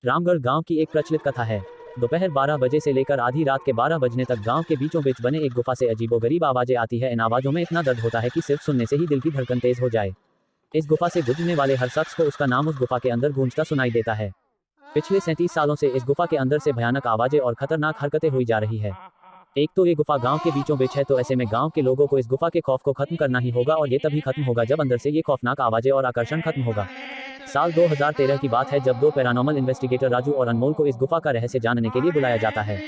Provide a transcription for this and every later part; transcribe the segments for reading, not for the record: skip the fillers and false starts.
रामगढ़ गांव की एक प्रचलित कथा है। दोपहर 12 बजे से लेकर आधी रात के 12 बजने तक गांव के बीचों बीच बने एक गुफा से अजीबोगरीब आवाजें आती है। इन आवाजों में इतना दर्द होता है कि सिर्फ सुनने से ही दिल की धड़कन तेज हो जाए। इस गुफा से गुजरने वाले हर शख्स को उसका नाम उस गुफा के अंदर गूंजता सुनाई देता है। पिछले 37 सालों से इस गुफा के अंदर से भयानक आवाजें और खतरनाक हरकतें हुई जा रही है। एक तो ये गुफा गांव के बीचों बीच है, तो ऐसे में गांव के लोगों को इस गुफा के खौफ को खत्म करना ही होगा, और ये तभी खत्म होगा जब अंदर से ये खौफनाक आवाजें और आकर्षण खत्म होगा। साल 2013 की बात है, जब दो पैरानॉर्मल इन्वेस्टिगेटर राजू और अनमोल को इस गुफा का रहस्य जानने के लिए बुलाया जाता है।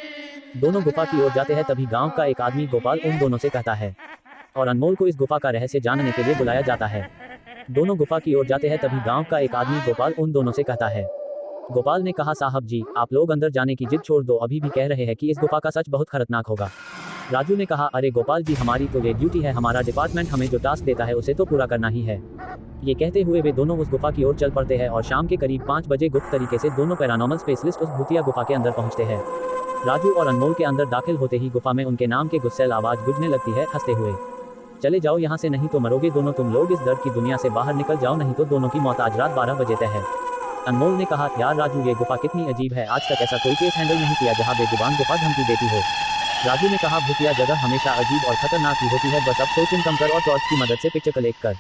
दोनों गुफा की ओर जाते हैं, तभी गांव का एक आदमी गोपाल उन दोनों से कहता है, और अनमोल को इस गुफा का रहस्य जानने के लिए बुलाया जाता है। दोनों गुफा की ओर जाते हैं, तभी गांव का एक आदमी गोपाल उन दोनों से कहता है। गोपाल ने कहा, साहब जी, आप लोग अंदर जाने की जिद छोड़ दो, अभी भी कह रहे हैं कि इस गुफा का सच बहुत खतरनाक होगा। राजू ने कहा, अरे गोपाल जी, हमारी तो ये ड्यूटी है, हमारा डिपार्टमेंट हमें जो टास्क देता है उसे तो पूरा करना ही है। ये कहते हुए वे दोनों उस गुफा की ओर चल पड़ते हैं, और शाम के करीब 5 बजे गुप्त तरीके से दोनों पैरानॉर्मल स्पेशलिस्ट उस भूतिया गुफा के अंदर पहुंचते हैं। राजू और अनमोल के अंदर दाखिल होते ही गुफा में उनके नाम के गुस्सैल आवाज गूंजने लगती है, हंसते हुए, चले जाओ यहाँ से, नहीं तो मरोगे दोनों तुम लोग, इस दर्द की दुनिया से बाहर निकल जाओ, नहीं तो दोनों की मौत आज रात 12 बजे तय है। अनमोल ने कहा, यार राजू, ये गुफा कितनी अजीब है, आज तक ऐसा कोई केस हैंडल नहीं किया जहाँ बेजुबान गुफा धमकी देती हो। राजू ने कहा, भूतिया जगह हमेशा अजीब और खतरनाक ही होती है, बस अब सोच इनकम कर और टॉर्च की मदद से पिक्चर कलेक्ट कर।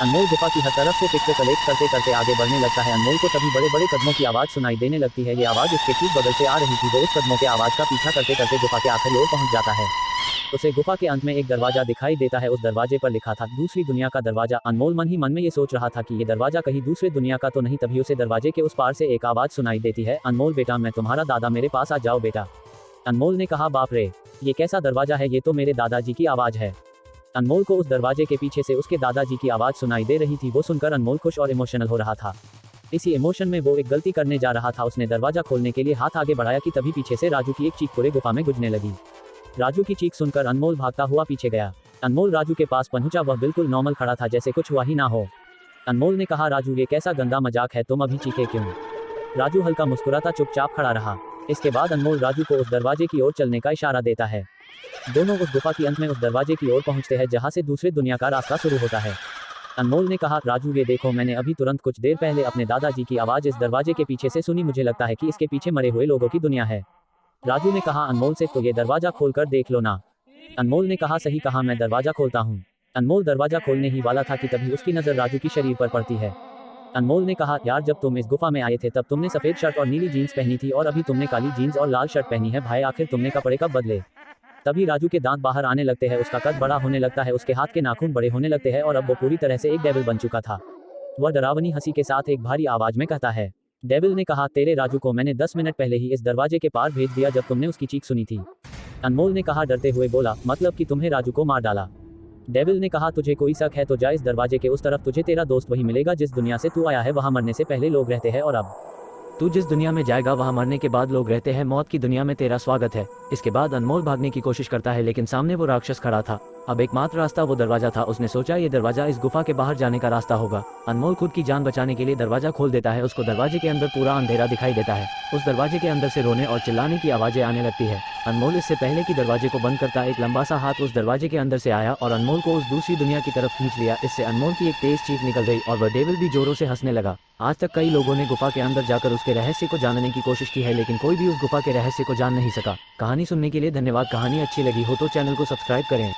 अनमोल गुफा की हर तरफ से पिक्चर कलेक्ट करते करते आगे बढ़ने लगता है। अनमोल को तभी बड़े बड़े कदमों की आवाज सुनाई देने लगती है। ये आवाज उसके ठीक बगल से आ रही थी। वो उस कदमों के आवाज का पीछा करते करते गुफा के आखिरी ओर पहुंच जाता है। उसे गुफा के अंत में एक दरवाजा दिखाई देता है। उस दरवाजे पर लिखा था, दूसरी दुनिया का दरवाजा। अनमोल मन ही मन में ये सोच रहा था कि ये दरवाजा कहीं दूसरे दुनिया का तो नहीं, तभी उसे दरवाजे के उस पार से एक आवाज सुनाई देती है, अनमोल बेटा, मैं तुम्हारा दादा, मेरे पास आ जाओ बेटा। अनमोल ने कहा, बाप रे, ये कैसा दरवाजा है, ये तो मेरे दादाजी की आवाज है। अनमोल को उस दरवाजे के पीछे से उसके दादाजी की आवाज सुनाई दे रही थी। वो सुनकर अनमोल खुश और इमोशनल हो रहा था। इसी इमोशन में वो एक गलती करने जा रहा था। उसने दरवाजा खोलने के लिए हाथ आगे बढ़ाया कि तभी पीछे से राजू की एक चीख पूरे गुफा में गूंजने लगी। राजू की चीख सुनकर अनमोल भागता हुआ पीछे गया। अनमोल राजू के पास पहुंचा, वह बिल्कुल नॉर्मल खड़ा था, जैसे कुछ हुआ ही ना हो। अनमोल ने कहा, राजू, ये कैसा गंदा मजाक है, तुम अभी चीखे क्यों? राजू हल्का मुस्कुराता चुपचाप खड़ा रहा। इसके बाद अनमोल राजू को उस दरवाजे की ओर चलने का इशारा देता है। दोनों उस गुफा के अंत में उस दरवाजे की ओर पहुंचते हैं जहां से दूसरे दुनिया का रास्ता शुरू होता है। अनमोल ने कहा, राजू, ये देखो, मैंने अभी तुरंत कुछ देर पहले अपने दादाजी की आवाज इस दरवाजे के पीछे से सुनी, मुझे लगता है कि इसके पीछे मरे हुए लोगों की दुनिया है। राजू ने कहा अनमोल से, तो ये दरवाजा खोलकर देख लो ना। अनमोल ने कहा, सही कहा, मैं दरवाजा खोलता हूँ। अनमोल दरवाजा खोलने ही वाला था कि तभी उसकी नजर राजू की शरीर पर पड़ती है। अनमोल ने कहा, यार, जब तुम इस गुफा में आए थे तब तुमने सफेद शर्ट और नीली जीन्स पहनी थी, और अभी तुमने काली जीन्स और लाल शर्ट पहनी है। भाई, आखिर तुमने कपड़े कब बदले? तभी राजू के दांत बाहर आने लगते हैं, उसका कद बड़ा होने लगता है, उसके हाथ के नाखून बड़े होने लगते हैं, और अब वो पूरी तरह से एक डेविल बन चुका था। वह डरावनी हंसी के साथ एक भारी आवाज में कहता है, डेविल ने कहा, तेरे राजू को मैंने 10 मिनट पहले ही इस दरवाजे के पार भेज दिया जब तुमने उसकी चीख सुनी थी। अनमोल ने कहा डरते हुए बोला, मतलब कि तुम्हें राजू को मार डाला? डेविल ने कहा, तुझे कोई शक है तो जा इस दरवाजे के उस तरफ, तुझे तेरा दोस्त वही मिलेगा जिस दुनिया से तू आया है। वहां मरने से पहले लोग रहते हैं, और अब तू जिस दुनिया में जाएगा वहां मरने के बाद लोग रहते हैं। मौत की दुनिया में तेरा स्वागत है। इसके बाद अनमोल भागने की कोशिश करता है, लेकिन सामने वो राक्षस खड़ा था। अब एकमात्र रास्ता वो दरवाजा था। उसने सोचा ये दरवाजा इस गुफा के बाहर जाने का रास्ता होगा। अनमोल खुद की जान बचाने के लिए दरवाजा खोल देता है। उसको दरवाजे के अंदर पूरा अंधेरा दिखाई देता है। उस दरवाजे के अंदर से रोने और चिल्लाने की आवाजें आने लगती है। अनमोल इससे पहले कि दरवाजे को बंद करता, एक लंबा सा हाथ उस दरवाजे के अंदर से आया और अनमोल को उस दूसरी दुनिया की तरफ खींच लिया। इससे अनमोल की एक तेज चीख निकल गई और वह डेविल भी जोरों से हंसने लगा। आज तक कई लोगों ने गुफा के अंदर जाकर उसके रहस्य को जानने की कोशिश की है, लेकिन कोई भी उस गुफा के रहस्य को जान नहीं सका। कहानी सुनने के लिए धन्यवाद। कहानी अच्छी लगी हो तो चैनल को सब्सक्राइब करें।